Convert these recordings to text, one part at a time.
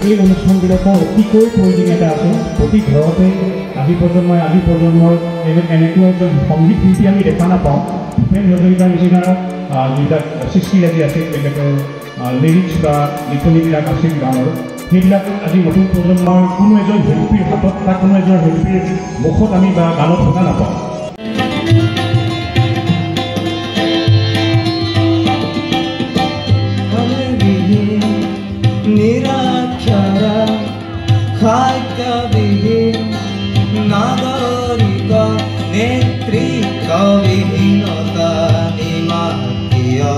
এই অনুষ্ঠানবিলাকৰ অতিকৈ প্ৰয়োজনীয়তা আছে প্ৰতি ঘৰতে আদি প্ৰজন্মৰ এনেকুৱা এজন সংগীত শিল্পী আমি দেখা নাপাওঁ ভূপেন হাজৰিকাৰ নিচিনা যিবিলাক সৃষ্টিৰাজি আছে তেখেতৰ লিৰিক্স বা লিখনিবিলাক আছিল গানৰ সেইবিলাক আজি নতুন প্ৰজন্মৰ কোনো এজন শিল্পীৰ হাতত বা কোনো এজন শিল্পীৰ মুখত আমি বা গানত শুনা নাপাওঁ নাগৰিক নেতৃত্ব বিহীনতা নিমাতীয়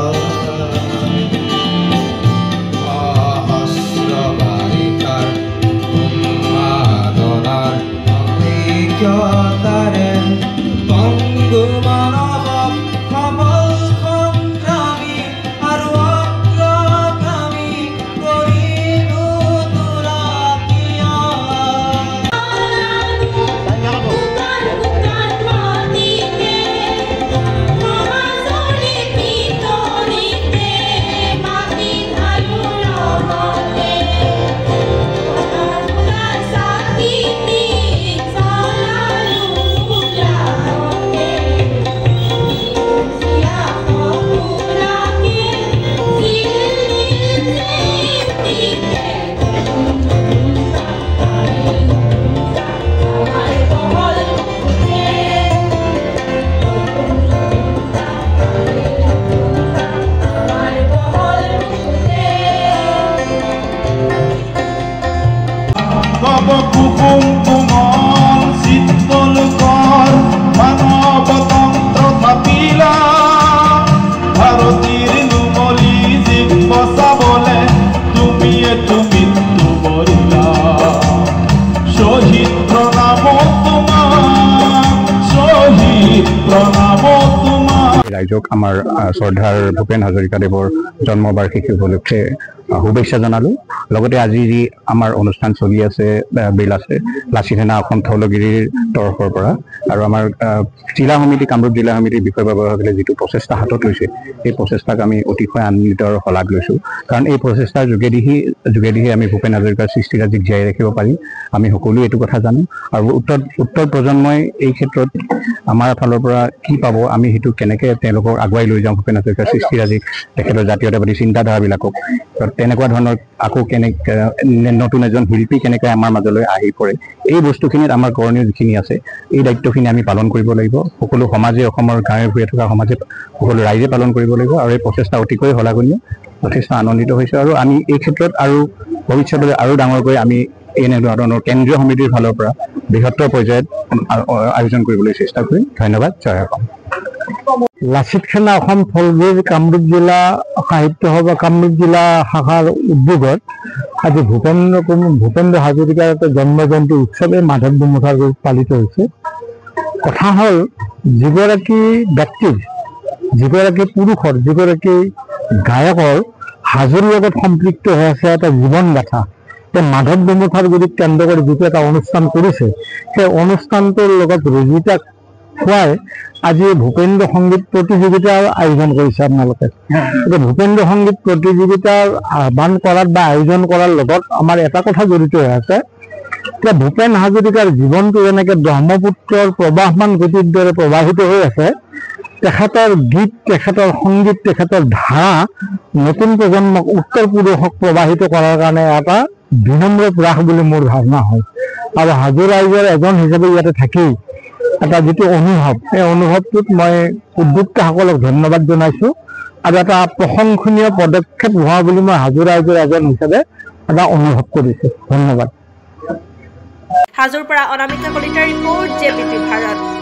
সহস্ৰ বাৰিষাৰ উন্মাদনাৰ অভিজ্ঞতাৰে পংগু মানৱক সবল সংগ্ৰামী আৰু অগ্ৰগামী কৰিলো ৰাইজক আমাৰ শ্ৰদ্ধাৰ ভূপেন হাজৰিকাদেৱৰ জন্মবাৰ্ষিকী উপলক্ষে শুভেচ্ছা জনালোঁ লগতে আজি যি আমাৰ অনুষ্ঠান চলি আছে বিল আছে লাচিত সেনা অসম থলগিৰিৰ তৰফৰ পৰা আৰু আমাৰ জিলা সমিতি কামৰূপ জিলা সমিতিৰ বিষয়ববীয়াসকলে যিটো প্ৰচেষ্টা হাতত লৈছে এই প্ৰচেষ্টাক আমি অতিশয় আনন্দিত আৰু শলাগ লৈছোঁ কাৰণ এই প্ৰচেষ্টাৰ যোগেদিহে আমি ভূপেন হাজৰিকাৰ সৃষ্টিৰাজিক জীয়াই ৰাখিব পাৰিম আমি সকলোৱে এইটো কথা জানো আৰু উত্তৰ প্ৰজন্মই এই ক্ষেত্ৰত আমাৰ ফালৰ পৰা কি পাব আমি সেইটো কেনেকৈ তেওঁলোকক আগুৱাই লৈ যাওঁ ভূপেন হাজৰিকাৰ সৃষ্টিৰাজিক তেখেতৰ জাতীয়তাবাদী চিন্তাধাৰাবিলাকক তেনেকুৱা ধৰণৰ আকৌ নতুন এজন শিল্পী কেনেকৈ আমাৰ মাজলৈ আহি পৰে এই বস্তুখিনিত আমাৰ কৰণীয় যিখিনি আছে এই দায়িত্বখিনি আমি পালন কৰিব লাগিব সকলো সমাজে অসমৰ গাঁৱে ভূঞে থকা সমাজে সকলো ৰাইজে পালন কৰিব লাগিব আৰু এই প্ৰচেষ্টা অতিকৈ শলাগনীয় যথেষ্ট আনন্দিত হৈছোঁ আৰু আমি এই ক্ষেত্ৰত আৰু ভৱিষ্যতলৈ আৰু ডাঙৰকৈ আমি এনেধৰণৰ কেন্দ্ৰীয় সমিতিৰ ফালৰ পৰা বৃহত্তৰ পৰ্যায়ত আয়োজন কৰিবলৈ চেষ্টা কৰিম ধন্যবাদ জয় অসম লাচিত সেনা অসম থলগিৰ কামৰূপ জিলা সাহিত্য সভা কামৰূপ জিলা শাখাৰ উদ্যোগত আজি ভূপেন্দ্ৰ হাজৰিকাৰ এটা জন্মজয়ন্তী উৎসৱে মাধৱ ডুমুঠাৰ পালিত হৈছে কথা হ'ল যিগৰাকী ব্যক্তিৰ যিগৰাকী পুৰুষৰ যিগৰাকী গায়কৰ হাজৰিৰ লগত সম্পৃক্ত হৈ আছে এটা জীৱন গাথা মাধৱ ডুমুঠাৰ গুৰিত কেন্দ্ৰ কৰি যিটো এটা অনুষ্ঠান কৰিছে সেই অনুষ্ঠানটোৰ লগত ৰজিতাক খুৱাই আজি ভূপেন্দ্ৰ সংগীত প্ৰতিযোগিতাৰ আয়োজন কৰিছে আপোনালোকে এতিয়া ভূপেন্দ্ৰ সংগীত প্ৰতিযোগিতাৰ আহ্বান কৰাৰ বা আয়োজন কৰাৰ লগত আমাৰ এটা কথা জড়িত হৈ আছে যে ভূপেন হাজৰিকাৰ জীৱনটো যেনেকৈ ব্ৰহ্মপুত্ৰৰ প্ৰবাহমান গতিৰ দৰে প্ৰবাহিত হৈ আছে তেখেতৰ গীত তেখেতৰ সংগীত তেখেতৰ ধাৰা নতুন প্ৰজন্মক উত্তৰ পূৰ্বক প্ৰবাহিত কৰাৰ কাৰণে এটা বিনম্ৰ প্ৰয়াস বুলি মোৰ ধাৰণা হয় আৰু হাজো ৰাইজৰ এজন হিচাপে ইয়াতে থাকি এটা যিটো অনুভৱ সেই অনুভৱটোত মই উদ্যোক্তাসকলক ধন্যবাদ জনাইছোঁ আৰু এটা প্ৰশংসনীয় পদক্ষেপ হোৱা বুলি মই হাজো ৰাইজৰ এজন হিচাপে এটা অনুভৱ কৰিছোঁ ধন্যবাদ হাজোৰ পৰা অনামিকা কলিতাৰ ৰিপৰ্ট জেপিপি ভাৰত।